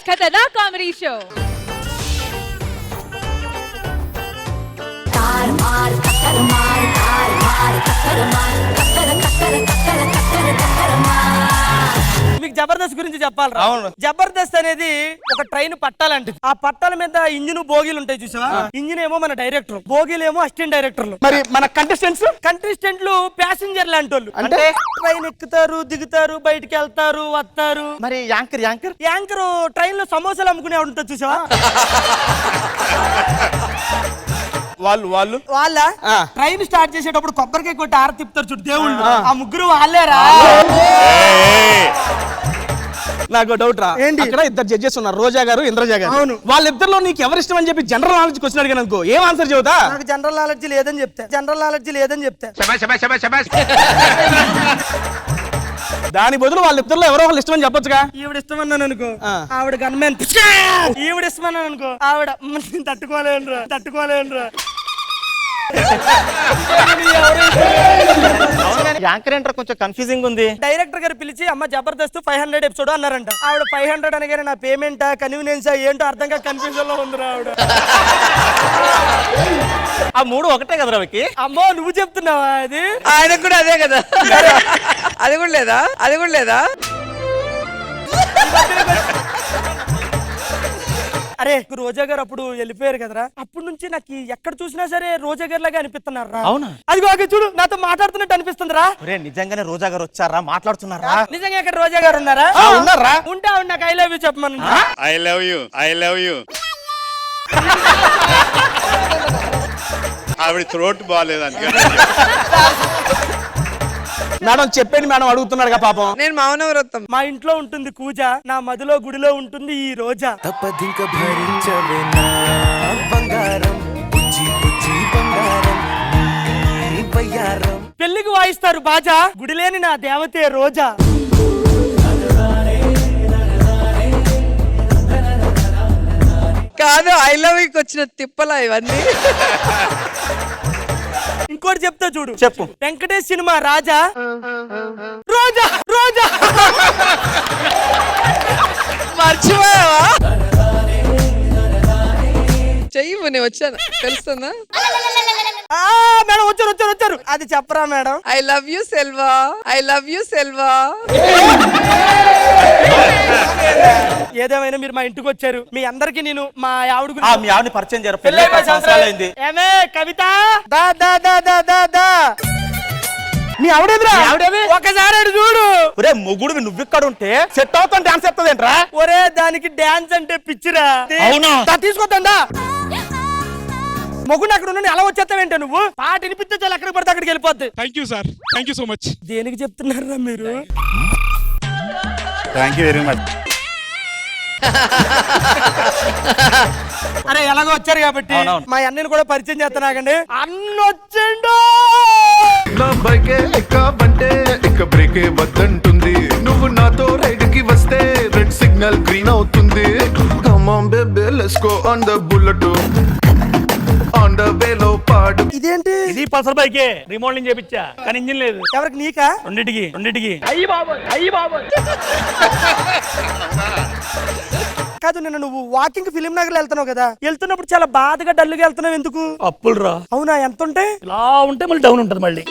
खतरनाक comedy show. మీకు జబర్దస్త్ గురించి చెప్పాలి. జబర్దస్త్ అనేది ఒక ట్రైన్ పట్టాలంటది. ఆ పట్టాల మీద ఇంజిన్ బోగీలు ఉంటాయి చూసావా? ఇంజిన్ ఏమో మన డైరెక్టర్, బోగీలు ఏమో అసిస్టెంట్ డైరెక్టర్లు. మరి మన కంటెస్టెంట్లు ప్యాసింజర్ లాంటి అంటే ట్రైన్ ఎక్కుతారు, దిగుతారు, బయటికి వెళ్తారు, వస్తారు. మరి యాంకర్ ట్రైన్ లో సమోసాలు అమ్ముకునే ఉంటుంది చూసావా? వాళ్ళ ట్రైన్ స్టార్ట్ చేసేటప్పుడు కొబ్బరికాయ కొట్టి ఆర తిప్పుతారు చూడు దేవుళ్ళు, ఆ ముగ్గురు వాళ్ళేరా. నాకు డౌట్ రా, ఏంటి? ఇక్కడ ఇద్దరు జడ్జెస్ ఉన్నారు, రోజా గారు, ఇంద్రజ గారు. అవును. వాళ్ళిద్దరిలో నీకు ఎవరు ఇష్టం అని చెప్పి జనరల్ నాలెడ్జ్ క్వశ్చన్ అడిగాను అనుకో, ఏం ఆన్సర్ చెబుతా? నాకు జనరల్ నాలెడ్జ్ లేదని చెప్తా. దాని బదులు వాళ్ళిద్దరిలో ఎవరో ఒకళ్ళు ఇష్టం అని చెప్పొచ్చుగా. ఈవిడ ఇష్టమన్నాను అనుకో, ఆవిడ గన్మెన్. ఈవిడ ఇష్టమన్నాను అనుకో, ఆవిడ తట్టుకోలేనురా. యాంకర్ ఏంటర్ కొంచెం కన్ఫ్యూజింగ్ ఉంది. డైరెక్టర్ గారు పిలిచి అమ్మ జబర్దస్త్ 500 ఎపిసోడ్ అన్నారంట. ఆవిడ 500 అనగానే నా పేమెంటా కన్వీనియన్సా ఏంటో అర్థం కాక కన్ఫ్యూజన్ లో ఉందిరా ఆవిడ. ఆ మూడు ఒకటే కదా రవికి. అమ్మో నువ్వు చెప్తున్నావా? అది ఆయనకు కూడా అదే కదా. అది కూడా లేదా? అరే రోజా గారు అప్పుడు వెళ్ళిపోయారు కదరా, అప్పటి నుంచి నాకు ఎక్కడ చూసినా సరే రోజా గారి లాగా అనిపిస్తున్నారు. అవునా? అదిగో చూడు నాతో మాట్లాడుతున్నట్టు అనిపిస్తుందిరా. నిజంగానే రోజా గారు వచ్చారా, మాట్లాడుతున్నారా? నిజంగా ఇక్కడ రోజా గారు ఉన్నారా? ఉన్నారా? ఉంటా నాకు ఐ లవ్ యూ చెప్పమను. ఐ లవ్ యూ ఆవిడ థ్రోట్ బాగాలేదని మేడం చెప్పండి మేడం, అడుగుతున్నాడుగా పాపం. నేను మౌన వ్రతం. మా ఇంట్లో ఉంటుంది కూజ, నా మదిలో గుడిలో ఉంటుంది ఈ రోజా. తప్పదింక భరించవేనా బంగారం, బుజ్జి బుజ్జి బంగారం నీ బయ్యారం. పెళ్లికి వాయిస్తారు బాజా, గుడిలేని నా దేవతే రోజా. కాదు ఐ లవ్ యూ వచ్చిన తిప్పలా ఇవన్నీ. ఇంకోటి చెప్తా చూడు, చెప్పు. వెంకటేష్ సినిమా రాజా రోజా మర్చిపోయావా? చెయ్యి నేను వచ్చాను తెలుస్తుందా? మేడం వచ్చారు. అది చెప్పరా madam? I love you Selva. ఏదేమైనా మీరు మా ఇంటికి వచ్చారు, మీ అందరికి నేను మా ఆవిడ మీ ఆవిడని పరిచయం చేయరు, పెళ్ళి 10 సంవత్సరాలైంది. ఏమే కవిత దా మీ ఆవిడేదిరా? ఒకసారి అటు చూడు. ఒరే మొగుడు నువ్విక్కడ ఉంటే సెట్ అవుతాను డాన్స్ చెప్తాదేంట్రా? ఒరే దానికి డాన్స్ అంటే పిచ్చిరా. అవునా? తీసుకొద్దా మొగుడు అక్కడ ఉన్న ఎలా వచ్చేస్తావేంటే నువ్వు? పాట వినిపిస్తే చాలా ఎక్కడికి పడితే అక్కడికి వెళ్ళిపోద్ది. Thank you so much. దేనికి చెప్తున్నారా మీరు? Thank you very much. అరే ఎలాగో వచ్చారు కాబట్టి మా అన్నని కూడా పరిచయం చేస్తున్నాకండి. అన్నొచ్చిండు. నా బైకే ఎక్కబంటే ఇక బ్రేకే వద్దంటుంది, నువ్వు నాతో రైడ్ కి వస్తే రెడ్ సిగ్నల్ గ్రీన్ అవుతుంది. Come on baby let's go on the bullet, on the వేలో పాడు. ఇదేంటి? ఇది పల్సర్ బైకే, రిమోడలింగ్ చేపించా కానీ ఇంజిన్ లేదు. ఎవరికి? నీకా? రెండిటికి. అయ్యి బాబోయ్ కాదు, నిన్న నువ్వు వాకింగ్ ఫిలిం నగర్ వెళ్తున్నావు కదా, వెళ్తున్నప్పుడు చాలా బాధగా డల్లుగా వెళ్తున్నావు, ఎందుకు? అప్పులు రా. అవునా? ఎంత ఉంటే? ఇలా ఉంటే మళ్ళీ డౌన్ ఉంటుంది మళ్ళీ.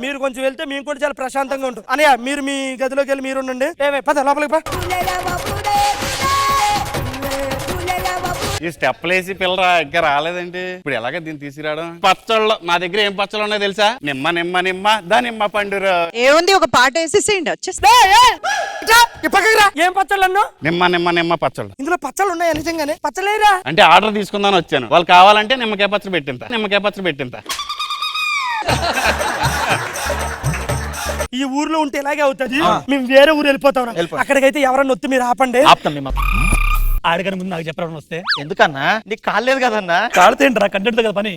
మీరు కొంచెం వెళ్తే మేము కూడా చాలా ప్రశాంతంగా ఉంటాం. అనయ్య మీరు మీ గదిలోకి వెళ్ళి మీరు ఉండండి. పద లోపలికి పా. ఈ స్టెప్లు వేసి పిల్లరా ఇంకా రాలేదండి. ఇప్పుడు ఎలాగ దీన్ని తీసుకురావడం? పచ్చళ్ళు మా దగ్గర ఏం పచ్చళ్ళు ఉన్నాయో తెలుసా? నిమ్మ దానిమ్మ పండురా. ఏముంది ఒక పాట వేసేసేయండి వచ్చేస్తా. ఏం పచ్చళ్ళు అన్నా? నిమ్మ పచ్చళ్ళు. ఇందులో పచ్చళ్ళు ఉన్నాయా నిజంగానే? పచ్చలేరా అంటే ఆర్డర్ తీసుకుందాని వచ్చాను. వాళ్ళు కావాలంటే నిమ్మకాయ పచ్చడి పెట్టింత. ఈ ఊర్లో ఉంటే ఇలాగే అవుతుంది. మేము వేరే ఊరు వెళ్ళిపోతాం. అక్కడికైతే ఎవరన్నా వస్తే మీరు ఆపండి. ఆడకని ముందు నాకు చెప్పడం వస్తే. ఎందుకన్నా? నీకు కాలేదు కదన్నా? కాడుతేంట్రా, కంటెంట్ కదా పని.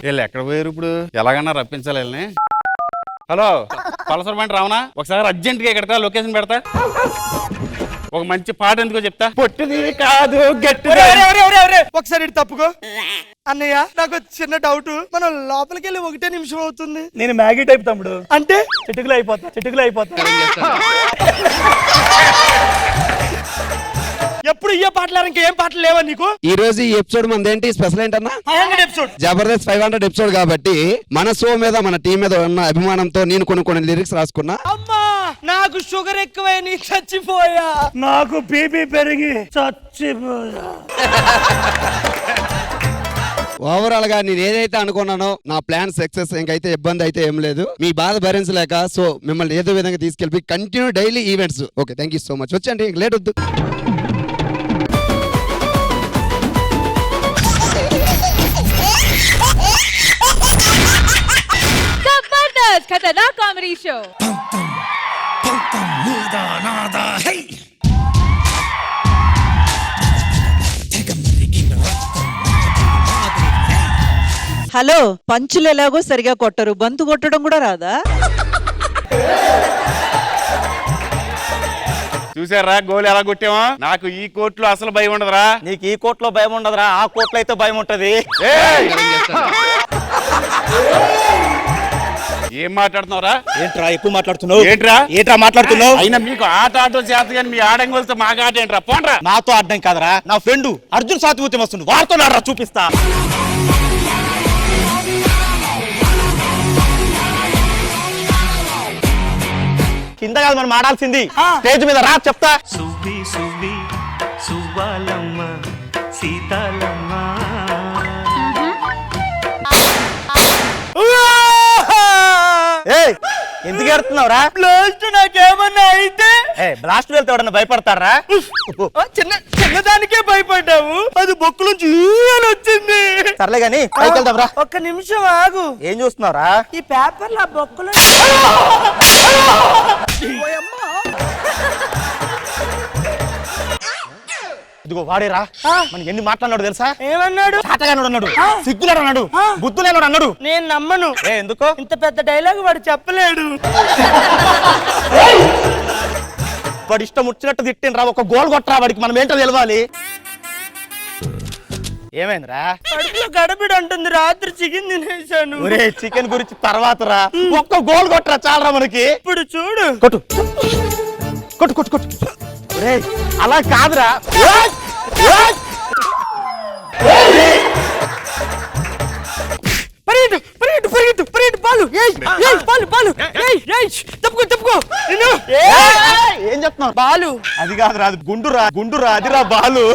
వీళ్ళు ఎక్కడ పోయారు ఇప్పుడు? ఎలాగన్నా రప్పించాలి వీళ్ళని. హలో పలసర్ బండి రావనా? ఒకసారి అర్జెంట్ గా ఎక్కడికా లొకేషన్ పెడతా. ఒక మంచి పాట ఎందుకో చెప్తా. పొట్టిది కాదు గట్టి. ఒకసారి తప్పుకో. అన్నయ్య నాకు చిన్న డౌట్, మనం లోపలికి వెళ్ళి 1 నిమిషం అవుతుంది. నేను మ్యాగీ టైప్ తమ్ముడు, అంటే చిటుకులు అయిపోతా. ఎప్పుడు ఇయ్యే పాటలు ఇంకేం పాటలు లేవా నీకు? ఈ రోజు ఈ ఎపిసోడ్ మనదేంటి స్పెషల్ ఏంటన్నా 500 ఎపిసోడ్ జబర్దస్త్ 500 ఎపిసోడ్ కాబట్టి మన షో మీద మన టీం మీద ఉన్న అభిమానంతో నేను కొన్ని లిరిక్స్ రాసుకున్నా. అమ్మా నాకు షుగర్ ఎక్కువై నీ చచ్చిపోయా. నాకు బీపీ పెరిగి చచ్చిపోయా. ఓవరాల్ గా నేను ఏదైతే అనుకున్నానో నా ప్లాన్ సక్సెస్, ఇంకైతే ఇబ్బంది అయితే ఏం లేదు. మీ బాధ భరించలేక సో మిమ్మల్ని ఏదో విధంగా తీసుకెళ్ళి continue daily events. Okay, thank you so much. వచ్చండి, లేట్ వద్దు. जबरदस्त खतरनाक कॉमेडी शो। హలో, పంచులు ఎలాగో సరిగా కొట్టరు, బంతు కొట్టడం కూడా రాదా? చూసారా గోల్ ఎలా కొట్టామా? నాకు ఈ కోర్టులో అసలు భయం ఉండదురా. నీకు ఈ కోర్టులో భయం ఉండదురా, ఆ కోర్టులో అయితే భయం ఉంటది. ఏయ్! ఏం మాట్లాడుతున్నావురా? ఏంట్రా ఎక్కువ మాట్లాడుతున్నావు? ఏంట్రా మాట్లాడుతున్నావు? అయినా మీకు ఆట చేత కానీ మీ ఆడంగులతో మాకు ఆట ఏంట్రా? పోండ్రా. నాతో అడ్డం కాదరా, నా ఫ్రెండ్ అర్జున్ సాతిపూర్తి వస్తుంది, వారితో నారా చూపిస్తా. కింద కాదు మనం ఆడాల్సింది, స్టేజ్ మీద రా చెప్తా. సువ్వి సువ్వి సువ్వాలమ్మ సీతాలమ్మ. ఎందుకు ఏడుతున్నావురా? బ్లాస్ట్ నాకేమన్నా అయితే బ్లాస్ట్ వెళ్తే ఎవడన్నా భయపడతారా? చిన్నదానికే భయపడ్డావు, అది బొక్కు నుంచి వచ్చింది. సర్లే గాని పైకి వెళ్దాం రా. 1 నిమిషం ఆగు. ఏం చూస్తున్నావురా? ఈ పేపర్లు ఆ బొక్కలు ఇదిగో వాడేరా, మనకి ఎన్ని మాట్లాడినాడు తెలుసా? ఏమన్నాడు? చాటగాడు అన్నాడు, సిగ్గులేడు అన్నాడు, బుద్ధులేడు అన్నాడు. నేను నమ్మను. ఎందుకో? ఇంత పెద్ద డైలాగ్ వాడు చెప్పలేడు. వాడు ఇష్టం వచ్చినట్టు తిట్టిన రా, ఒక గోల్ కొట్టరా, వాడికి మనం ఏంటో తెలవాలి. ఏమైందిరా? కడుపులో గడబిడు అంటుంది, రాత్రి చికెన్ తినేసాను. ఒరే చికెన్ గురించి తర్వాత రా, ఒక్క గోల్ కొట్టరా చాలరా మనకి. ఇప్పుడు చూడు, కొట్టు కొట్టు కొట్టు కొట్టు. ఒరే అలా కాదురా. పరిగెట్టు పరిగెట్టు పరిగెట్టు పరిగెట్టు, బాలు బాలు బాలు తప్పుకో తప్పుకో. ఏం చెప్తున్నావు? బాలు అది కాదురా, అది గుండురా గుండురా, అదిరా బాలు.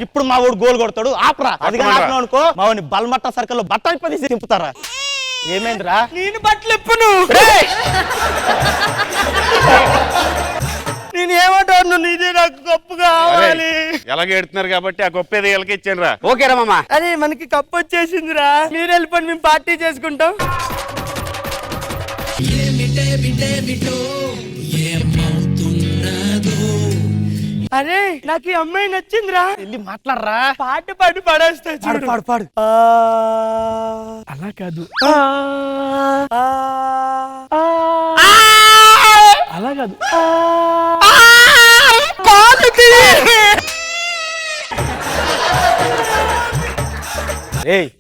ఇప్పుడు మా వాడు గోల్ కొడతాడు, ఆపరా. అది కానీ అనుకో మా వాడిని బల్మట్ట సర్కిల్ లో బట్ట తీసి తింపుతారా. ఏమైందిరా? నేను బట్టలు ఎప్పును. నేను ఏమంటాను, నీదే నాకు కప్పు కావాలి. ఎలాగ ఎడుతున్నారు కాబట్టి ఆ గొప్ప ఏదో వీళ్ళకి ఇచ్చాను రా. ఓకేరా మామా. అరే మనకి కప్పు వచ్చేసిందిరా, మీరు వెళ్ళిపోండి, మేము పార్టీ చేసుకుంటాం. అరే నాకు ఈ అమ్మాయి నచ్చిందిరా. వెళ్ళి మాట్లాడరా. పాట పాడి పడేస్తా. పాడు పాడు పాడు. అలా కాదు, అలా కాదు.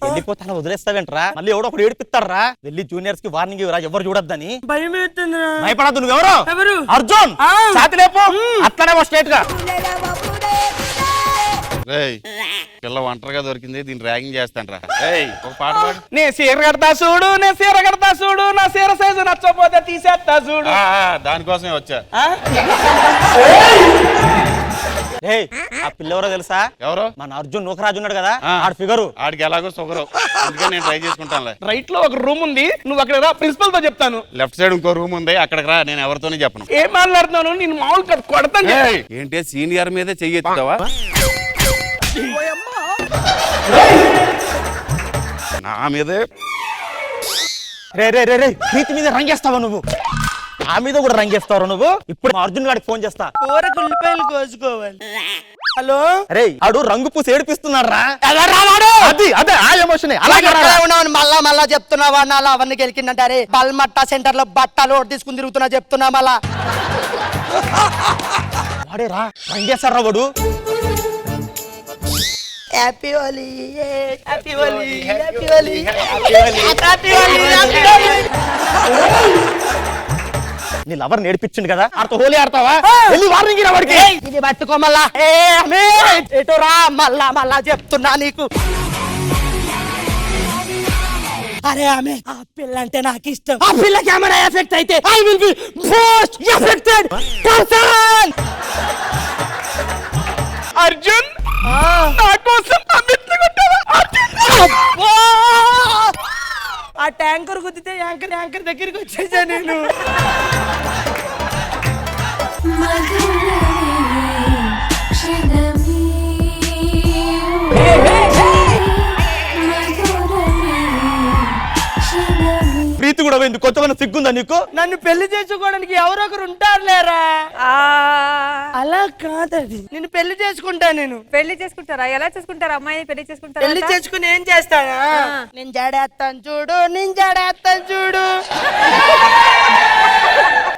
వెళ్ళిపోతా వదిలేస్తావేంట్రా? మళ్ళీ ఎవడో ఒకడు ఏడిపిస్తారా. వెళ్ళి జూనియర్స్ కి వార్నింగ్ ఇవ్వరా, ఎవరు చూడొద్దని. భయం అవుతుందిరా. భయపడద్దు. నువ్వెవరు? ఎవరు? అర్జున్. ఛాతి లేపు, అట్లనే స్ట్రైట్ గా. రేయ్ పిల్ల ఒంటరిగా దొరికింది, దీన్ని ర్యాగింగ్ చేస్తాను రా. ఏయ్ ఒక పాట పాడు. నే సీర కడతా చూడు, నే సీర కడతా చూడు, నా సీర సైజు నచ్చపోతే తీసేస్తా చూడు. దానికోసమే వచ్చా. ఆ పిల్లెవరో తెలుసా? ఎవరు? మన అర్జున్ నూకరాజు ఉన్నాడు కదా, ఆడ ఫిగరు. ఆడికి ఎలాగో షుగరు, అందుకే నేను ట్రై చేసుకుంటానులే. రైట్ లో ఒక రూమ్ ఉంది, నువ్వు అక్కడ రా, ప్రిన్సిపల్ తో చెప్తాను. లెఫ్ట్ సైడ్ ఇంకో రూమ్ ఉంది, అక్కడికి రా, నేను ఎవరితోనే చెప్పను. ఏం మాట్లాడుతున్నాను, నేను మామూలు కొడతాను. ఏంటి సీనియర్ మీదే చెయ్యెత్తుతావా? నా మీదే. రే రే రే రే, ప్రీతి మీద రంగేస్తావా నువ్వు? ఆ మీద కూడా రంగేస్తావు నువ్వు. ఇప్పుడు మా అర్జున్ గారికి ఫోన్ చేస్తా. కూర గుల్లిపాయలు కోసుకోవాలి. హలో, అరే ఆడు రంగు పూసి ఏడిపిస్తున్నాడు రా. అది అదే ఆ ఎమోషన్. అలాగే మళ్ళా మళ్ళా చెప్తున్నావా? నాలా అవన్నీ గెలికిందంటారే, బల్మట్టా సెంటర్ లో బట్టలు తీసుకుని తిరుగుతున్నా చెప్తున్నా మళ్ళా. వాడే రా, రంగేస్తారా వాడు. Happy Holi happy Holi happy Holi happy Holi. నీ లవర్ నేర్పించింది కదా ఆడతో హోలీ ఆడతావా? వెళ్ళి వార్నింగ్ ఇరా వాడికి. ఇది పట్టుకో మళ్ళా. ఎటు రా మళ్ళా మళ్ళా చెప్తున్నా నీకు. అరే ఆమె ఆ పిల్ల అంటే నాకు ఇష్టం. ఆ పిల్ల కెమెరా ఎఫెక్ట్ అయితే I will be most affected person. Arjun నా కోసం అమిత్ని కొట్టావా? అబ్బా! ఆ ట్యాంకర్ గుద్దితే యాంకర్ దగ్గరికి వచ్చేసా నేను. ప్రీతి కూడా పోయింది. కొత్తగా సిగ్గుందా నీకు? నన్ను పెళ్లి చేసుకోవడానికి ఎవరో ఒకరు ఉంటారు లేరా? అలా కాదది. నిన్ను పెళ్లి చేసుకుంటా నేను. పెళ్లి చేసుకుంటారా? ఎలా చేసుకుంటారా? అమ్మాయిని పెళ్లి చేసుకుంటారా? పెళ్లి చేసుకుని ఏం చేస్తానా? నేను జడేస్తాను చూడు, నేను జడేస్తాను చూడు.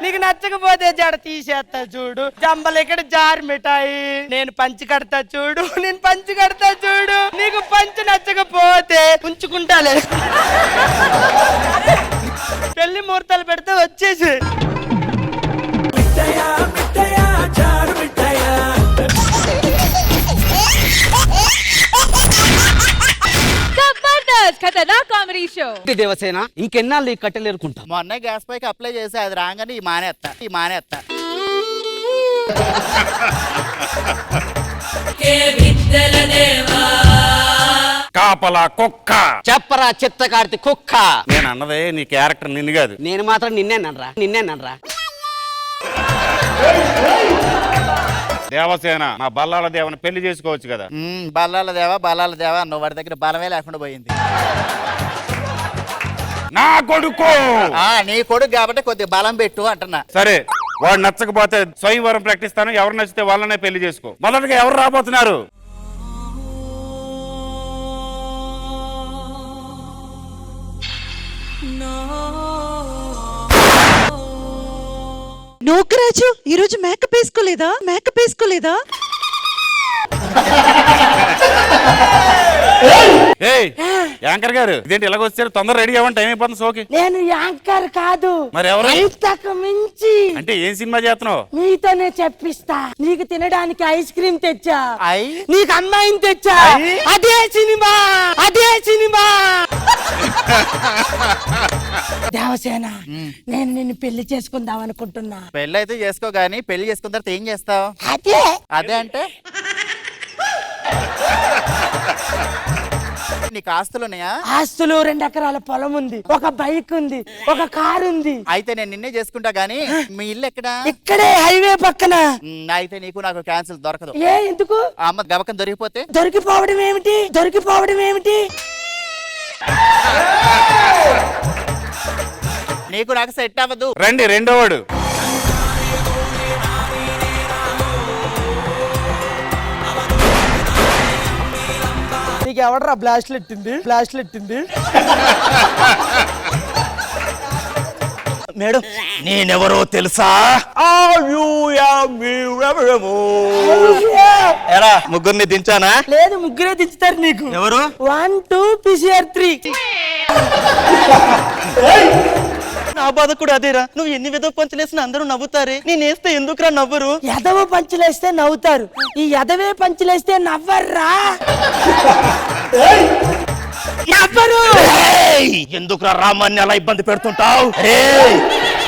నీకు నచ్చకపోతే జడ తీసేస్తా చూడు. జంబలు ఇక్కడ జారు మిఠాయి. నేను పంచి కడతా చూడు, నేను పంచి కడతా చూడు. నీకు పంచి నచ్చకపోతే ఉంచుకుంటాలే. పెళ్లి ముహూర్తాలు పెడితే వచ్చేసి. జబర్దస్త్ ఖతర్నాక్ కామెడీ షో. దేవసేన ఇంకెన్నాళ్ళు ఈ కట్టెలు ఎరుకుంటా? మొన్న గ్యాస్ పైకి అప్లై చేసి అది రాగానే ఈ మానేస్తా. కాపలా కుక్క. చెప్పరా చిత్తకార్తి కుక్క. నేను అన్నదే నీ క్యారెక్టర్ నిన్ను కాదు. నేను మాత్రం నిన్నేనరా. దేవసేన మా బల్లాల దేవని పెళ్లి చేసుకోవచ్చు కదా. బలాల దేవా నువ్వు వాడి దగ్గర బలమే లేకుండా పోయింది. నా కొడుకు. నీ కొడుకు కాబట్టి కొద్దిగా బలం పెట్టు అంటున్నా. సరే వాడు నచ్చకపోతే స్వయంవరం ప్రకటిస్తాను. ఎవరు నచ్చితే వాళ్ళనే పెళ్లి చేసుకో. మొదటగా ఎవరు రాబోతున్నారు? నోకరాజు ఈరోజు మేకప్ వేసుకోలేదా? ఏయ్ యాంకర్ గారు ఇదేంటి ఇలాగొచ్చారు? తొందర రెడీ అవ్వండి, టైం అయిపోతుంది షోకి. నేను యాంకర్ కాదు. మరి ఎవరు? ఇంతకు మించి. అంటే ఏం సినిమా చేస్తున్నావు? నీతోనే చెప్పిస్తా. నీకు తినడానికి ఐస్ క్రీమ్ తెచ్చా, నీకు అమ్మాయిని తెచ్చా. అదే సినిమా. దేవసేన నేను నిన్ను పెళ్లి చేసుకుందాం అనుకుంటున్నా. పెళ్లి అయితే చేసుకో గానీ పెళ్లి చేసుకున్న తర్వాత ఏం చేస్తావు? అదే అంటే నీకు ఆస్తులున్నాయా? ఆస్తులు 2 ఎకరాల పొలం ఉంది, ఒక బైక్ ఉంది, ఒక కారు ఉంది. అయితే నేను నిన్నే చేసుకుంటా గానీ మీ ఇల్లు ఎక్కడా? ఇక్కడే హైవే పక్కన. అయితే నీకు నాకు క్యాన్సిల్ దొరకదు. ఎందుకు? అమ్మ గబకం దొరికిపోతే? దొరికిపోవడం ఏమిటి? నీకు నాకు సెట్ అవ్వదు. రండి రెండోవాడు. నీకు ఎవడరా బ్లాస్ట్లు ఎట్టింది? మేడం నేనెవరో తెలుసా? ఎరా ముగ్గురిని దించానా? లేదు, ముగ్గురే దించుతారు నీకు. ఎవరు? 1 2 PCR 3. నా బాధ కూడా అదేరా. నువ్వు ఎన్ని విధవ పంచులేసినా అందరూ నవ్వుతారే, నేనేస్తే ఎందుకురా నవ్వరు? ఎదవ పంచులేస్తే నవ్వుతారు, ఈ ఎదవే పంచులేస్తే నవ్వర్రా. ఎందుకురా రామాన్ని అలా ఇబ్బంది పెడుతుంటావు?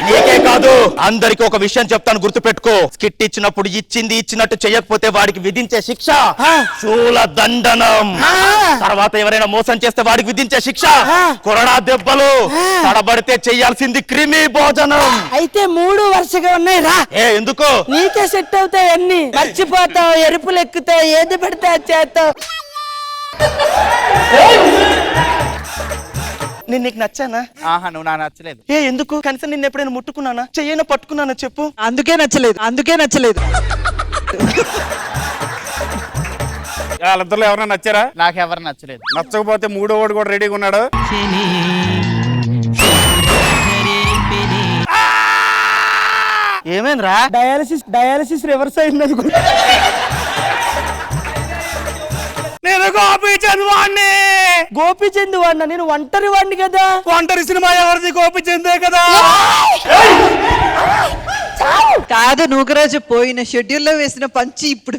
నీకే కాదు అందరికి ఒక విషయం చెప్తాను, గుర్తు పెట్టుకో. స్కిట్ ఇచ్చినప్పుడు ఇచ్చినట్టు చేయకపోతే వాడికి విధించే శిక్ష శూల దండనం. తర్వాత ఎవరైనా మోసం చేస్తే వాడికి విధించే శిక్ష కొరడా దెబ్బలు. తడబడితే చెయ్యాల్సింది క్రిమి భోజనం. అయితే 3 వరుసగా ఉన్నాయి రా. ఎందుకో? నీకే సెట్ అవుతాయి అన్ని. మర్చిపోతావు, ఎరుపులు ఎక్కుతావు, ఏది పెడితే అది చేస్తావు. నేను నీకు నచ్చానా? నువ్వు నా నచ్చలేదు. ఎందుకు? కనీసం నిన్ను ఎప్పుడైనా ముట్టుకున్నానా, చెయ్యన పట్టుకున్నానా చెప్పు? అందుకే నచ్చలేదు. వాళ్ళిద్దరు ఎవరైనా నచ్చారా? నాకెవరు నచ్చలేదు. నచ్చకపోతే మూడోవాడు కూడా రెడీగా ఉన్నాడు. ఏమైందిరా? డయాలసిస్ రివర్స్ అయింది. నేను గోపీచంద్ వాడిని. గోపిచంద్ వాడినా? నేను ఒంటరి వాడిని కదా. ఒంటరి సినిమా ఎవరిది? గోపీచందే కదా. కాదు నూకరాజు, పోయిన షెడ్యూల్లో వేసిన పంచి ఇప్పుడు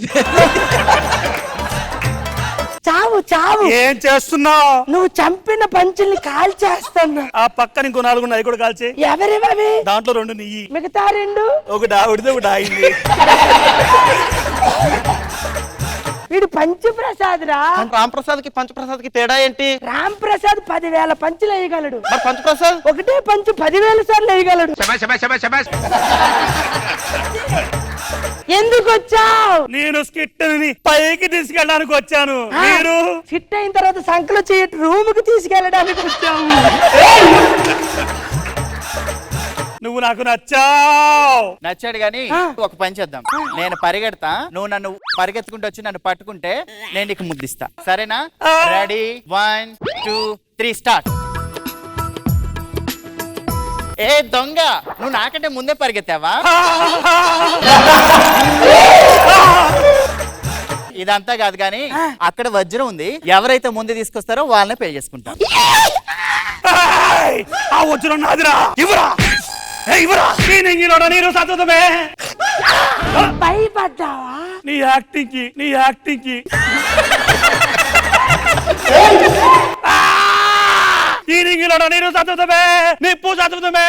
చావు చావు. ఏం చేస్తున్నావు? నువ్వు చంపిన పంచుల్ని కాల్చేస్తాను. ఆ పక్కన ఇంకో 4 ఉన్నాయి కూడా కాల్చి. ఎవరివవి? దాంట్లో 2 నెయ్యి, మిగతా 2 ఒకటి ఆవిడది ఒకటి ఆయింది. వీడు పంచుప్రసాద్ రా. రాంప్రసాద్ కి పంచప్రసాద్ కి తేడా ఏంటి? రామ్ ప్రసాద్ 10,000 పంచులు వేయగలడు. మరి పంచప్రసాద్ ఒకటే పంచు 10,000 సార్లు వేయగలడు. ఎందుకు వచ్చావు? నేను స్కిట్ ని పైకి తీసుకెళ్ళడానికి వచ్చాను. మీరు ఫిట్ అయిన తర్వాత సంకలో చేయటి రూమ్ కి తీసుకెళ్ళడానికి వచ్చావు. నువ్వు నాకు నచ్చావు. నచ్చాడు గాని ఒక పని చేద్దాం. నేను పరిగెడతా, నువ్వు నన్ను పరిగెత్తుకుంటూ వచ్చి నన్ను పట్టుకుంటే నేను నీకు ముద్దిస్తా. సరేనా? Ready 1 2 3 start. ఏ దొంగ, నువ్వు నాకంటే ముందే పరిగెత్తావా? ఇదంతా కాదు గాని అక్కడ వజ్రం ఉంది. ఎవరైతే ముందు తీసుకొస్తారో వాళ్ళనే పెళ్లి చేసుకుంటాం. ఆ వజ్రం నాదిరా. ఇవ్వరా, ఇవ్వరా. నేను సతతమే. భయపడ్డావా? నీ యాక్టింగ్ కి ఈ రింగిలో నీరు సతతమే, నిప్పు సతతమే,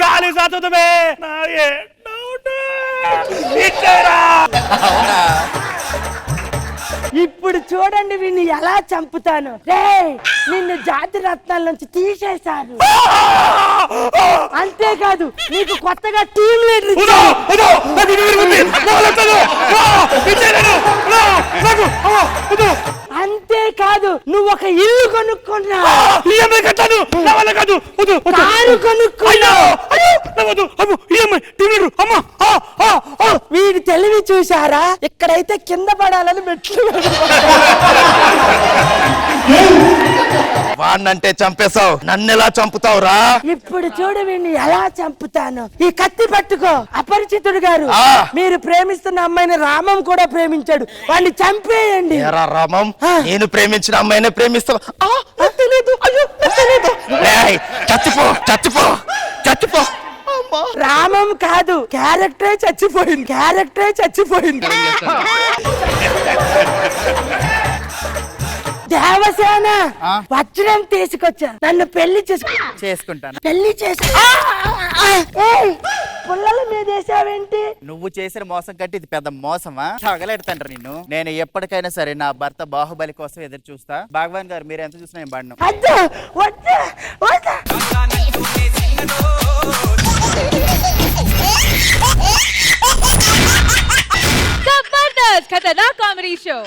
గాలి సతతమే. ఇప్పుడు చూడండి వీడిని ఎలా చంపుతాను. రే, నిన్ను జాతి రత్నాల నుంచి తీసేశారు. అంతేకాదు నీకు కొత్తగా టీం లీడర్ అంతేకాదు నువ్వు ఒక ఇల్లు కొనుక్కున్నావు. కారు కొనుక్కున్నావు. వీడి తెలివి చూసారా? ఇక్కడైతే కింద పడాలని మెట్లు. వాడినంటే చంపేశావు, నన్ను ఎలా చంపుతావురా? ఇప్పుడు చూడు వీడిని ఎలా చంపుతాను. ఈ కత్తి పట్టుకో. అపరిచితుడు గారు, మీరు ప్రేమిస్తున్న అమ్మాయిని రామం కూడా ప్రేమించాడు. వాడిని చంపేయండి. ఎరా రామం, నేను ప్రేమించిన అమ్మాయినే ప్రేమిస్తావు? చచ్చిపో చచ్చిపో చచ్చిపో. రామం కాదు, క్యారెక్టరే చచ్చిపోయింది. దేవసేన వజ్రం తీసుకొచ్చా. నన్ను పెళ్లి చేసుకుంటాను. పెళ్లి చేసి పుల్లల మీద వేసావేంటి? నువ్వు చేసిన మోసం కంటే ఇది పెద్ద మోసమా? తగలెడతాండ్రు నిన్ను. నేను ఎప్పటికైనా సరే నా భర్త బాహుబలి కోసం ఎదురు చూస్తా. భగవాన్ గారు మీరు ఎంత చూసినా నేను పడను. జబర్దస్త్ ఖతర్నాక్ కామెడీ షో.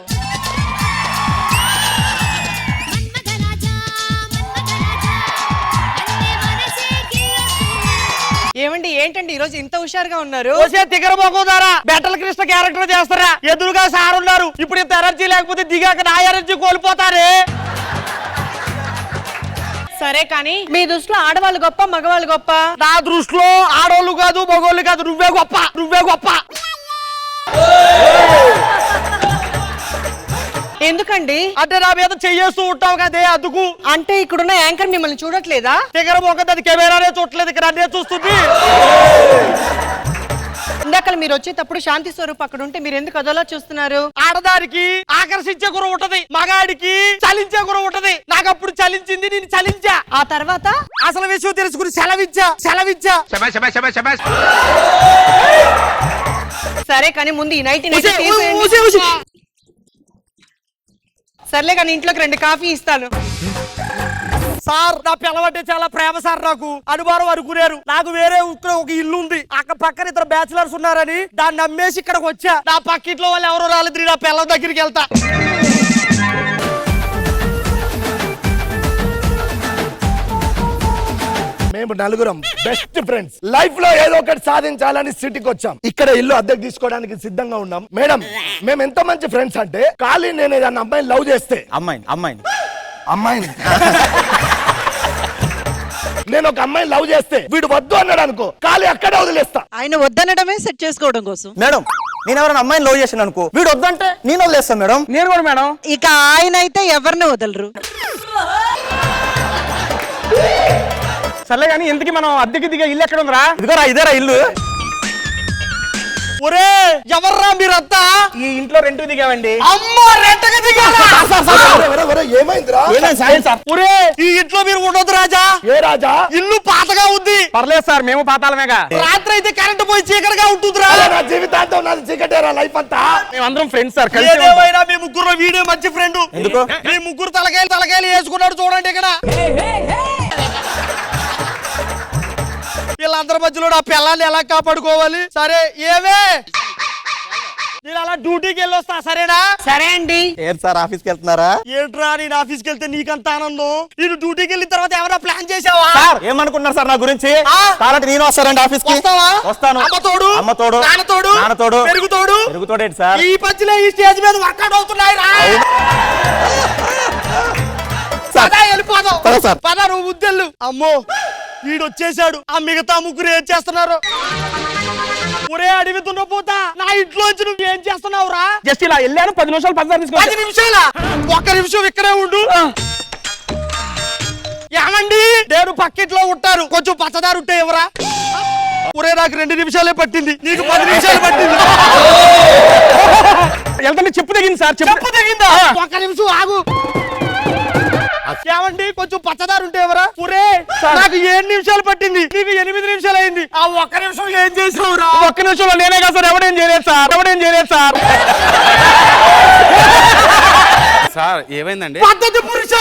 ఏమండి, ఏంటండి ఈరోజు ఇంత హుషారుగా ఉన్నారు? తిగరబోకుదారా, బెట్టల కృష్ణ క్యారెక్టర్ చేస్తారా? ఎదురుగా సార్ ఉన్నారు. ఇప్పుడు ఇంత ఎనర్జీ లేకపోతే దిగాక నా ఎనర్జీ కోల్పోతారే. సరే కానీ మీ దృష్టిలో ఆడవాళ్ళు గొప్ప, మగవాళ్ళు గొప్ప? నా దృష్టిలో ఆడోళ్ళు కాదు, మగోళ్ళు కాదు, నువ్వే గొప్ప. ఎందుకండి? అంటే నా మీద చెయ్యేస్తూ ఉంటావు కదే అందుకు. అంటే ఇక్కడున్న యాంకర్ మిమ్మల్ని చూడట్లేదా? తిగరబోకది, అది కెమెరానే చూడలేదు, ఇక్కడ అన్నీ చూస్తుంది. ఇందాక మీరు వచ్చేటప్పుడు శాంతి స్వరూప్ అక్కడ ఉంటే మీరు ఎందుకు అదోలా చూస్తున్నారు? ఆడదానికి ఆకర్షించే గురం ఉంటది, మగాడికి చలించే గురం ఉంటది. నాకు అప్పుడు చలించింది, నేను చలించా. ఆ తర్వాత అసలు విషయం తెలుసుకుని సెలవిచ్చా. సరే కానీ ముందు ఈ నైట్ సర్లే కానీ ఇంట్లోకి 2 కాఫీ ఇస్తాను. సార్, నా పిల్లవంటే చాలా ప్రేమ సార్. నాకు అనుమానం అనుకునేరు. నాకు వేరే ఒక ఇల్లు ఉంది, అక్కడ పక్కన 2 బ్యాచిలర్స్ ఉన్నారని దాన్ని అమ్మేసి ఇక్కడికి వచ్చా. నా పక్కింట్లో వాళ్ళు ఎవరో రాలేదు, నా పిల్లల దగ్గరికి వెళ్తా. మేము నలుగురం బెస్ట్ ఫ్రెండ్స్. లైఫ్ లో ఏదో ఒకటి సాధించాలని సిటీకి వచ్చాం. ఇక్కడ ఇల్లు అద్దెకు తీసుకోవడానికి సిద్ధంగా ఉన్నాం. మేడం, మేము ఎంత మంచి ఫ్రెండ్స్ అంటే, ఖాళీ నేను ఏదన్నా అమ్మాయిని లవ్ చేస్తే, అమ్మాయిని నేను ఒక అమ్మాయిని లవ్ చేస్తే వీడు వద్దు అన్నాడు అనుకో, ఖాళీ అక్కడే వదిలేస్తా. ఆయన వద్దనడమే సెట్ చేసుకోవడం కోసం. మేడం, నేను ఎవరైనా అమ్మాయిని లవ్ చేసాను అనుకో, వీడు వద్దంటే నేను వదిలేస్తాను మేడం. నేను కూడా మేడం. ఇక ఆయన అయితే ఎవరిని వదలరు. సర్లే కానీ ఇంతకీ మనం అద్దెకి దిగే ఇల్లు ఎక్కడ ఉందిరా? ఇదిగోరా ఇదేరా ఇల్లు. ఒరే ఎవర్రా మీరంతా? ఈ ఇంట్లో రెంట్ దిగావండి. అమ్మో రెంటకి దిగాలా? ఏమైందిరా? ఒరే ఈ ఇంట్లో మీరు ఉండొద్దు రాజా. ఏ రాజా? ఇల్లు పాతగా ఉంది. పర్లేదు సార్, మేము పాతాలమేగా. రాత్రి అయితే కరెంట్ పోయి చీకటిగా ఉంటుందిరా. నా జీవితాంతం నాది చీకటేరా లైఫ్ అంతా. మేమందరం ఫ్రెండ్స్ సార్. ఏదేమైనా మీ ముగ్గురు వీడియో మంచి ఫ్రెండ్. ఎందుకు? మీ ముగ్గురు తలకాయలు వేసుకున్నాడు చూడండి ఇక్కడ. వీళ్ళందరి మధ్యలో నా పిల్లల్ని ఎలా కాపాడుకోవాలి? సరే ఏవే నేను అలా డ్యూటీకి వెళ్ళొస్తా, సరేనా? సరే అండి. ఏం సార్ ఆఫీస్కి వెళ్తున్నారా? ఏంట్రా నేను ఆఫీస్కి వెళ్తే నీకంత ఆనందం? నేను డ్యూటీకి వెళ్ళిన తర్వాత ఏమైనా ప్లాన్ చేసావా? సార్ ఏమనుకుంటున్నారు సార్ నా గురించి? కాబట్టి నేను వస్తానండి ఆఫీస్కి. వస్తావా? వస్తాను. అమ్మ తోడు, అమ్మ తోడు, నాన్న తోడు, నాన్న తోడు, పెరుగు తోడు. పెరుగుతోడేంటి సార్? ఈ పంచులే ఈ స్టేజ్ మీద వర్కౌట్ అవుతున్నాయి రా. పద వెళ్ళిపోదాం. పద సార్. పద నువ్వు ముద్దెళ్ళు. అమ్మో వీడు వచ్చేసాడు. ఆ మిగతా ముగ్గురు ఏం చేస్తున్నారు? ఒరే అడవి దున్నపోతా, నా ఇంట్లో వచ్చి నువ్వు ఏం చేస్తున్నావు రా? జస్ట్ ఇలా వెళ్ళాను 10 నిమిషాలు 10 నిమిషాలా? ఒక్క నిమిషం ఇక్కడే ఉండు. ఏమండి నేను పక్కిట్లో ఉంటారు, కొంచెం పచ్చదారు ఉంటే ఎవరా? ఒరే నాకు 2 నిమిషాలే పట్టింది, నీకు 10 నిమిషాలు పట్టింది. వెళ్తాను. చెప్పు తగింది సార్. చెప్పు తగిందా? ఒక్క నిమిషం ఆగు. ఏమండి కొంచెం పచ్చదారు ఉంటే ఎవరా? ఒరే నాకు 7 నిమిషాలు పట్టింది, నీకు 8 నిమిషాలు అయింది. ఆ ఒక్క నిమిషం ఏం చేసావురా? ఒక్క నిమిషంలో నేనే కదా సార్. ఎవడేం చేయలేదు సార్. సార్ ఏమైందండి? పద్ధతి పురుష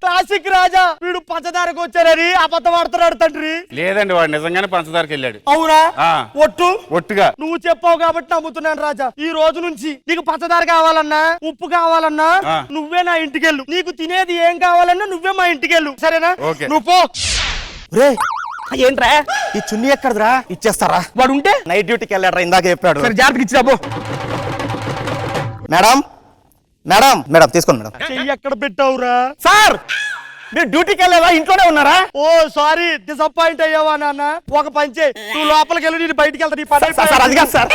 క్లాసిక్ రాజా. వీడు పంచదారకు వచ్చారని అబద్ధం ఆడుతున్నాడు తండ్రి. లేదండి, వాడు నిజంగానే పంచదారకి వెళ్ళాడు. అవునా? ఆ. ఒట్టుగా నువ్వు చెప్పావు కాబట్టి నమ్ముతున్నాను రాజా. ఈ రోజు నుంచి నీకు పంచదార కావాలన్నా, ఉప్పు కావాలన్నా ఆ. నువ్వే నా ఇంటికెళ్ళు. నీకు తినేది ఏం కావాలన్నా నువ్వే మా ఇంటికెళ్ళు, సరేనా? ఓకే. నువ్వు పో. ఏంట్రా ఈ చున్నీ ఎక్కడరా? ఇచ్చేస్తారా? వాడు ఉంటే నైట్ డ్యూటీకి వెళ్ళాడు ఇందాక చెప్పాడు. సరే జాగ్రత్తగా ఇచ్చిరాబో. మేడం మేడం మేడం తీసుకోండి మేడం. చెయ్యి ఎక్కడ పెట్టావురా? సార్ మీరు డ్యూటీకి వెళ్ళారా? ఇంట్లోనే ఉన్నారా? ఓ సారీ, డిసప్పాయింట్ అయ్యావా నాన్న? ఒక పంచే, నువ్వు లోపలికి వెళ్ళి నేను బయటికి వెళ్తా. నీ పని సార్ అది కాదు సార్,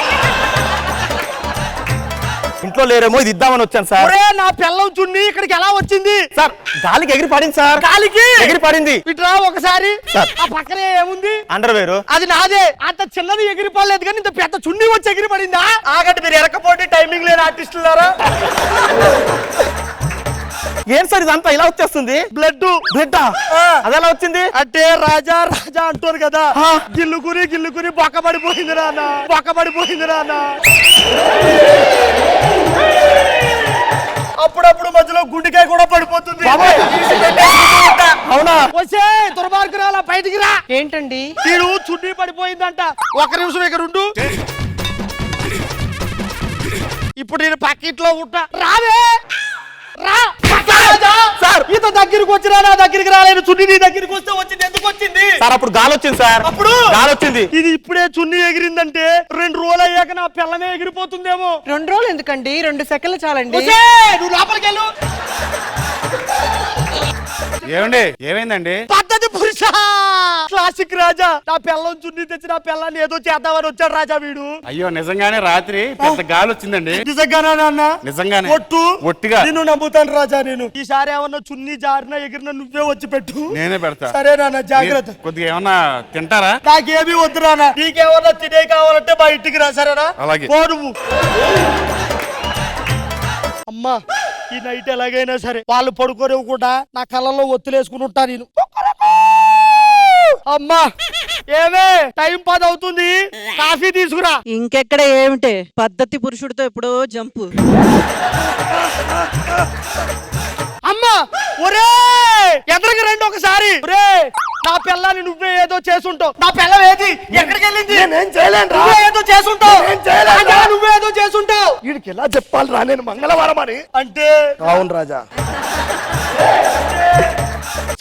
ఇంట్లో లేరేమో ఇది ఇద్దామని వచ్చాను సార్. ఒరే నా పిల్లం చున్ని ఇక్కడికి ఎలా వచ్చింది? సార్ గాలికి ఎగిరి పడింది సార్. గాలికి ఎగిరి పడింది. ఇట్రా ఒకసారి. సార్. ఆ పక్కనే ఏముంది? అండర్వేరు. అది నాదే. అంత చిన్నది ఎగిరిపోలేదు కానీ ఇంత పెద్ద చున్ని వచ్చి ఎగిరి పడిందా? ఆగండి, మీరు ఎరకపోతే టైమింగ్ లేని ఆర్టిస్టులారా. ఏం సార్ ఇదంతా ఇలా వచ్చేస్తుంది? బ్లడ్ అది ఎలా వచ్చింది? అంటే రాజా రాజా అంటారు కదా, గిల్లుకుని బొక్కబడిపోయింది నాన్న. అప్పుడప్పుడు మధ్యలో గుండెకాయ కూడా పడిపోతుంది. అవునా? వచ్చే దుర్మార్గురాలా బయటికి రా. ఏంటండి? వీడు చున్నీ పడిపోయిందంట. ఒక్క నిమిషం ఇక్కడ ఉండు. ఇప్పుడు నేను పక్కింట్లో ఉంటా. రావే రా. సార్ ఇంత దగ్గరికి వచ్చినా నా దగ్గరికి రాలేదు. చున్నీ నీ దగ్గరికి వస్తే వచ్చింది. ఎందుకు వచ్చింది సార్? అప్పుడు గాలి వచ్చింది సార్. అప్పుడు గాలి వచ్చింది. ఇది ఇప్పుడే చున్నీ ఎగిరిందంటే 2 రోజులు అయ్యాక నా పిల్లమే ఎగిరిపోతుందేమో. 2 రోజులు ఎందుకండి? 2 సెకండ్లు చాలండి. నువ్వు లోపలికి వెళ్ళు. ఏమండి ఏమైందండి? పద్ధతి పురుష క్లాసిక్ రాజా. నా పిల్లం చున్నీ తెచ్చి నా పిల్లాన్ని ఏదో చేద్దామని వచ్చాడు రాజా వీడు. అయ్యో నిజంగానే రాత్రి పెద్ద గాలి వచ్చిందండి. నిజంగానా నాన్న? నిజంగానే. ఒట్టుగా నిన్ను నమ్ముతాను రాజా. నేను ఈసారి ఏమన్నా చున్నీ జారినా ఎగిరినా నువ్వే వచ్చి పెట్టు. నేనే పెడతా. సరే నాన్న, జాగ్రత్త. కొద్దిగా ఏమన్నా తింటారా? నాకేమీ వద్దు నాన్న. నీకేమన్నా తినే కావాలంటే మా ఇంటికి రా, సరేనా? అలాగే. పో నువ్వు. అమ్మా ఈ నైట్ ఎలాగైనా సరే వాళ్ళు పడుకోనివ్వకుండా నా కళ్ళల్లో ఒత్తులేసుకుని ఉంటా నేను. అమ్మా ఏమే టైం 10 అవుతుంది, కాఫీ తీసుకురా. ఇంకెక్కడ ఏమిటే, పద్ధతి పురుషుడితో ఎప్పుడో జంపు. అమ్మా ఒరే ఎదురుగా రండి ఒకసారి. ఒరే నా పిల్లని నువ్వే ఏదో చేసుంటావు. నా పిల్లం ఏది? ఎక్కడికి వెళ్ళింది? నేనేం చేయలేను రా. నువ్వే ఏదో చేసుంటావు. రాజా, నువ్వే ఏదో చేసుంటావు. వీడికి ఎలా చెప్పాలి రా నేను మంగళవారం అని? అంటే అవును రాజా.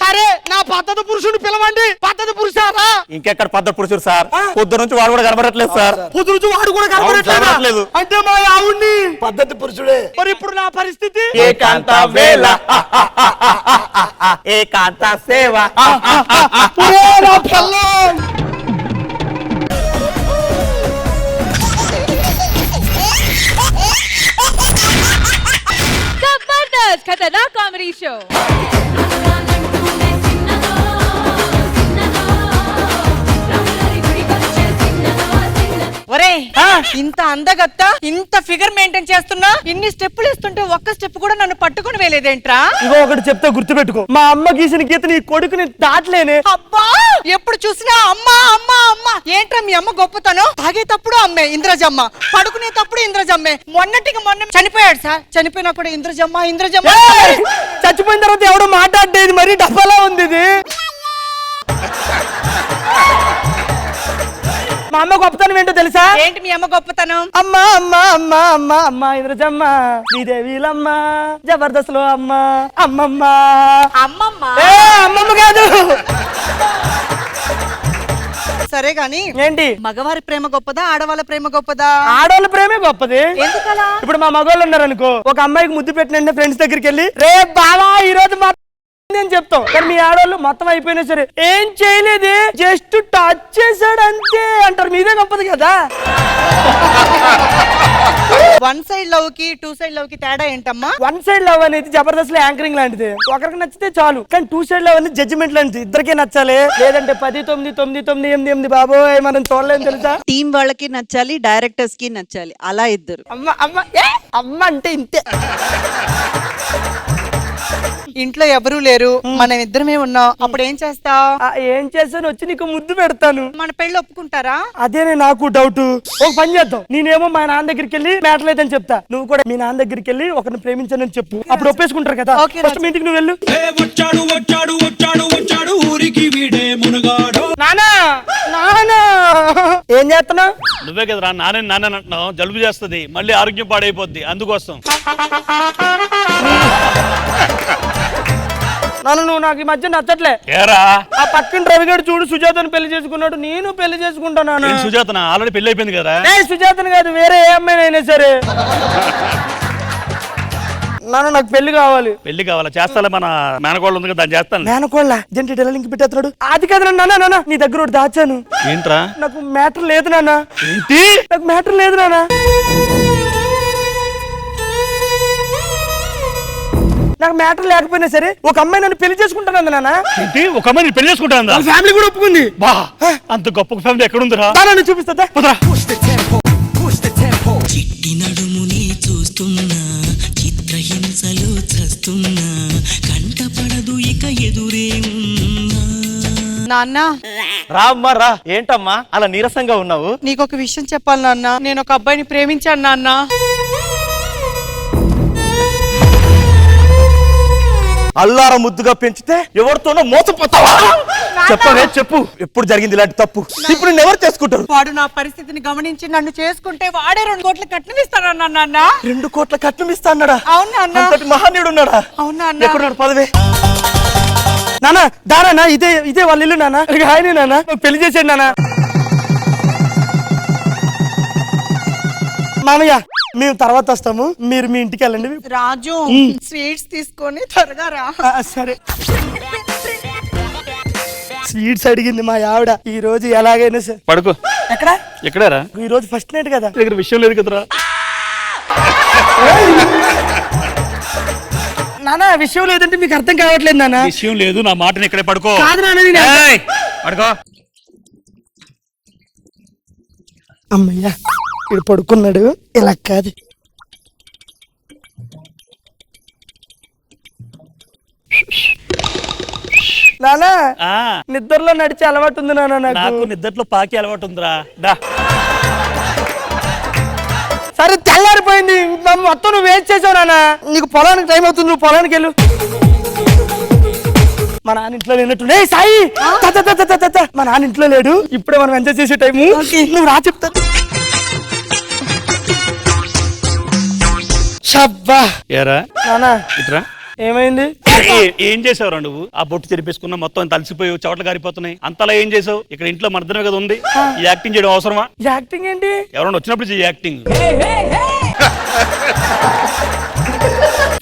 సరే నా పద్ధతి పురుషుడు పిలవండి. పద్ధతి పురుషారా? ఇంకెక్కడ పద్ధతి పురుషుడు సార్? పొద్దు నుంచి వాడు కూడా కనబడట్లేదు సార్. పొద్దు నుంచి వాడు కూడా కనబడట్లేదు. అంటే మా ఆవుణ్ణి పద్ధతి పురుషుడే. మరి ఇప్పుడు నా పరిస్థితి? ఏకాంత వేళ ఏకాంత సేవ. ఒరే నా పిల్లం. Comedy Show. ఒరే ఇంత అందగత్త ఇంత ఫిగర్ మెయింటైన్ చేస్తున్నా ఇన్ని స్టెప్పులు ఇస్తుంటే ఒక్క స్టెప్ కూడా నన్ను పట్టుకుని వేలేదేంట్రా? ఇగో ఒకటి చెప్తే గుర్తుపెట్టుకో, మా అమ్మ గీసిన గీత నీ కొడుకుని దాటలేనే. అబ్బా ఎప్పుడు చూసినా అమ్మా అమ్మా అమ్మా. ఏంట్రా మీ అమ్మ గొప్పతనం? తాగేటప్పుడు అమ్మే ఇంద్రజమ్మ, పడుకునేటప్పుడు ఇంద్రజమ్మే. మొన్నటికి మొన్న చనిపోయాడు సార్, చనిపోయినా కూడా ఇంద్రజమ్మ ఇంద్రజమ్మ. ఏయ్! చచ్చిపోయిన తర్వాత ఎవడో మాట్లాడేది మరి డబ్బాలా ఉంది ఇది. మా అమ్మ గొప్పతనం ఏంటో తెలుసా? ఏంటి మీ అమ్మ గొప్పతనం? అమ్మా అమ్మా అమ్మా అమ్మా అమ్మా ఇంద్రజమ్మ, శ్రీదేవిలమ్మ, జబర్దస్త్ లో అమ్మ అమ్మమ్మ. అమ్మమ్మ అమ్మమ్మ కాదు. సరే గాని ఏంటి? మగవారి ప్రేమ గొప్పదా ఆడవాళ్ళ ప్రేమ గొప్పదా? ఆడవాళ్ళ ప్రేమే గొప్పది. ఎందుకలా? ఇప్పుడు మా మగవాళ్ళు ఉన్నారు అనుకో, ఒక అమ్మాయికి ముద్దు పెట్టిన ఫ్రెండ్స్ దగ్గరికి వెళ్ళి రే బావా ఈ రోజు మా అని చెప్తాం. కానీ మీ ఆడవాళ్ళు మొత్తం అయిపోయినా సరే ఏం చేయలేదు, జస్ట్ టచ్ చేశాడు అంతే అంటారు. మీదే గొప్పది కదా. వన్ సైడ్ లవ్ కి టూ సైడ్ లవ్ కి తేడా ఏంటమ్మా? వన్ సైడ్ లవ్ అనేది జబర్దస్త్ లో యాంకరింగ్ లాంటిది, ఒకరికి నచ్చితే చాలు. కానీ టూ సైడ్ లవ్ అనేది జడ్జిమెంట్ లాంటిది, ఇద్దరికే నచ్చాలి. లేదంటే 10, 9, 9, 9, 8, 8 బాబోయ్ మనం చూడలేం తెలుసా. టీం వాళ్ళకి నచ్చాలి, డైరెక్టర్స్ కి నచ్చాలి, అలా ఇద్దరు. అమ్మ అమ్మ అమ్మ అంటే ఇంతే. ఇంట్లో ఎవరూ లేరు, మనం ఇద్దరమే ఉన్నాం, అప్పుడు ఏం చేస్తావు? ఏం చేస్తాను, వచ్చి నీకు ముద్దు పెడతాను. మన పెళ్లి ఒప్పుకుంటారా? అదేనే నాకు డౌట్. ఒక పని చేద్దాం, నేనేమో మా నాన్న దగ్గరికి వెళ్ళి మ్యాటర్ లేదని చెప్తా, నువ్వు కూడా మీ నాన్న దగ్గరికి వెళ్ళి ఒకరిని ప్రేమించానని చెప్పు, అప్పుడు ఒప్పేసుకుంటారు కదా. ఫస్ట్ మీ ఇంటికి నువ్వు వెళ్ళు. నానా నానా ఏం చేస్తున్నావు? నువ్వే కదరా నానే నాన్న అంటున్నావు. జలుబు చేస్తుంది, మళ్ళీ ఆరోగ్యం పాడైపోద్ది, అందుకోసం. నన్ను నువ్వు నాకు ఈ మధ్య నచ్చట్లే. ఏరా ఆ పక్కన రవిగాడు చూడు సుజాతను పెళ్లి చేసుకున్నాడు, నేను పెళ్లి చేసుకుంటాను. సుజాతన ఆల్రెడీ పెళ్లి అయిపోయింది కదా. సుజాతను కాదు, వేరే ఏ అమ్మాయినైనా సరే. నాన్న నాకు పెళ్లి కావాలి. పెళ్లి కావాలా? చేస్తాలే, మన మేనకోళ్ళు ఉంది కదా, దాన్ని చేస్తాను. మేనకోళ్ళ జంటి లింక్ పెట్టేస్తున్నాడు. అది కాదు నాన్న, నీ దగ్గర ఒకటి దాచాను. ఏంట్రా? నాకు మ్యాటర్ లేదు నాన్న. ఏంటి? నాకు మ్యాటర్ లేదు నాన్న. నాకు మ్యాటర్ లేకపోయినా సరే ఒక అమ్మాయి నన్ను పెళ్లి చేసుకుంటాను నాన్న. ఏంటి? ఒక అమ్మాయి పెళ్లి చేసుకుంటా? ఫ్యామిలీ కూడా ఒప్పుకుంది. బా, అంత గొప్ప ఫ్యామిలీ ఎక్కడుందిరా? నన్ను చూపిస్తా. చిట్టి నడుముని చూస్తున్నా, చిత్రహింసలు చస్తున్నా, కంటపడదు ఇక ఎదురే ఉన్నా. నాన్న రామ్మా రా. ఏంటమ్మా అలా నీరసంగా ఉన్నావు? నీకు ఒక విషయం చెప్పాలి నాన్న, నేను ఒక అబ్బాయిని ప్రేమించాను నాన్న. అల్లార ముద్దుగా పెంచితే ఎవరితోనో మోసపోతావా? చెప్పవే చెప్పు, ఎప్పుడు జరిగింది ఇలాంటి తప్పు? ఇప్పుడు నిన్ను ఎవరు చేసుకుంటారు? వాడు నా పరిస్థితిని గమనించి నన్ను చేసుకుంటే వాడే 2 కోట్ల కట్నం ఇస్తానన్నా నాన్న. 2 కోట్ల కట్నం ఇస్తా అన్నాడా? అవును నాన్న. అంతటి మహానీయుడు ఉన్నాడా? అవును నాన్న. ఎక్కడున్నాడు? పదవే నాన్న దానా, ఇదే వాళ్ళ ఇల్లు నాన్న. ఆయనే నాన్న పెళ్లి చేసాడు నాన్న. మామయ్య మేము తర్వాత వస్తాము, మీరు మీ ఇంటికి వెళ్ళండి. రాజు స్వీట్స్ తీసుకొని త్వరగా రా. సరే. స్వీట్స్ అడిగింది మా ఆవిడ ఈ రోజు ఎలాగైనా సరే. పడుకో. ఎక్కడ? ఎక్కడారా? ఈ రోజు ఫస్ట్ నైట్ కదా. దగ్గర విషయం లేదు కదరా. నాన్న విషయం లేదంటే మీకు అర్థం కావట్లేదు నాన్న. విషయం లేదు, నా మాటని ఇక్కడే పడుకో. కాదు నాన్న. పడుకో. అమ్మయ్యా ఇక్కడ పడుకున్నాడు. ఇలా కాదు, నానా నిద్రలో నడిచే అలవాటు ఉంది నాన్న. నాకు నిద్రలో పాకి అలవాటు ఉందిరా. దా. సరే తెల్లారిపోయింది, మొత్తం నువ్వు వేస్ట్ చేసావు నాన్న. నీకు పొలానికి టైం అవుతుంది, నువ్వు పొలానికి వెళ్ళు. మా నాన్న ఇంట్లో లేనట్టు. సాయి మా నాన్న ఇంట్లో లేడు, ఇప్పుడే మనం ఎంజాయ్ చేసే టైము. నువ్వు రా చెప్తా. ఏరా నానా ఇట్రా. ఏమైంది? ఏం చేసావురా నువ్వు? ఆ బొట్టు చెరిపేసుకున్నా, మొత్తం తలిసిపోయి చోట్ల గారిపోతున్నాయి. అంతలా ఏం చేసావు? ఇక్కడ ఇంట్లో మర్దమే కదా ఉంది, ఈ యాక్టింగ్ చేయడం అవసరమా? యాక్టింగ్ ఏంటి? ఎవరైనా వచ్చినప్పుడు చెయ్యి యాక్టింగ్.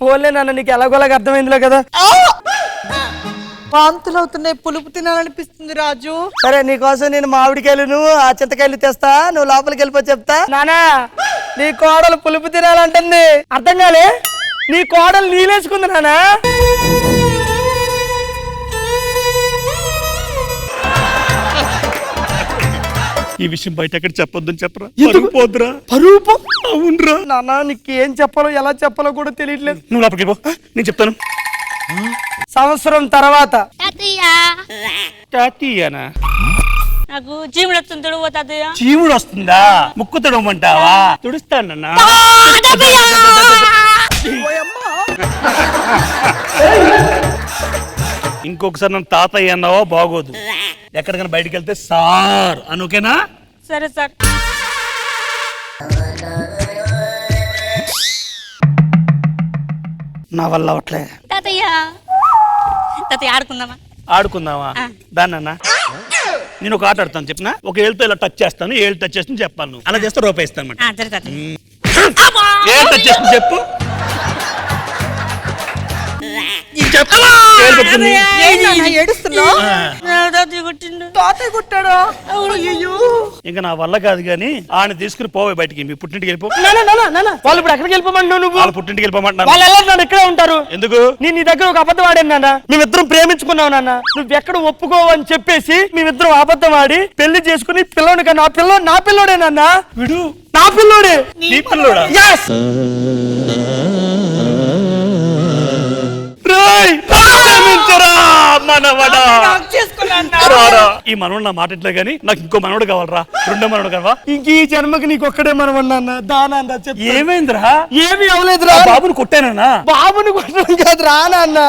పోలే నాన్న, నీకు ఎలాగోలాగా అర్థమైందిలే కదా. వాంతులు అవుతున్నాయి, పులుపు తినాలనిపిస్తుంది రాజు. సరే నీకోసం నేను మామిడికాయలు నువ్వు ఆ చింతకాయలు తెస్తా, నువ్వు లోపలికి వెళ్ళిపో చెప్తా. నానా నీ కోడలు పులుపు తినాలంటుంది. అర్థం కాలే? నీ కోడలు నీళ్ళేసుకుంది నానా. ఈ విషయం బయట ఎక్కడ చెప్పొద్దని చెప్పరా పోద్దురా అవునరా నాన్న నీకు ఏం చెప్పాలో ఎలా చెప్పాలో కూడా తెలియట్లేదు నువ్వు లోపలికి పో నేను చెప్తాను సంవత్సరం తర్వాత తాతయ్యనా నాకు చీముడు వస్తుంది తుడువు తాతయ్య. చీముడు వస్తుందా ముక్కు తుడవమంటావా తుడుస్తానన్నా ఇంకొకసారి నన్ను తాతయ్య అన్నావో బాగోదు ఎక్కడికైనా బయటికి వెళ్తే సార్ అనుకేనా సరే సార్. నా వల్ల అవట్లే తాతయ్య తాతయ్య ఆడుకుందామా? ఆడుకుందామా దాన్నన్నా నేను ఒక ఆట ఆడతాను చెప్పిన ఒక ఏళ్ళతో ఇలా టచ్ చేస్తాను ఏళ్ళు టచ్ చేస్తాను చెప్పాను అలా చేస్తే రూపాయి ఇస్తాను అన్నమాట. సరే తాతయ్య. ఏళ్ళు టచ్ చేస్తుంది చెప్పు చెప్పు ఏళ్ళు పట్టుకుంది. ఏడుస్తున్నావు తాతయ్య కొట్టిండు. తాతయ్య కుట్టాడు అయ్యో ఇంకా నా వల్ల కాదు కానీ ఆయన తీసుకుని పోవే బయటికి మీ పుట్టింటికి వెళ్ళిపో వాళ్ళు ఇప్పుడు ఎక్కడికి వెళ్ళిపోమంటున్నావు నువ్వు? వాళ్ళ పుట్టింటికి వెళ్ళిపోమంటున్నాను. వాళ్ళు వెళ్ళారు ఇక్కడే ఉంటారు. ఎందుకు నేను నీ దగ్గర ఒక అబద్ధం ఆడాను నాన్న. మేమిద్దరం ప్రేమించుకున్నావు నాన్న. నువ్వు ఎక్కడ ఒప్పుకోవు అని చెప్పేసి మేమిద్దరం అబద్ధం ఆడి పెళ్లి చేసుకుని పిల్లోడు నా పిల్లోడే నాన్న. విడు నా పిల్లోడే. నీ పిల్లోడా? Yes! మనవడా చేసుకున్నాను ఈ మనవడు నా మాట ఎట్లే గానీ నాకు ఇంకో మనవడు కావాలరా రెండో మనవడు కావా ఇంక ఈ జన్మకి నీకు ఒక్కడే మనవన్నా దానా ఏమైందిరా ఏమి అవలేదురా బాబుని కొట్టానన్నా బాబుని కొట్టడం కాదు రా నాన్న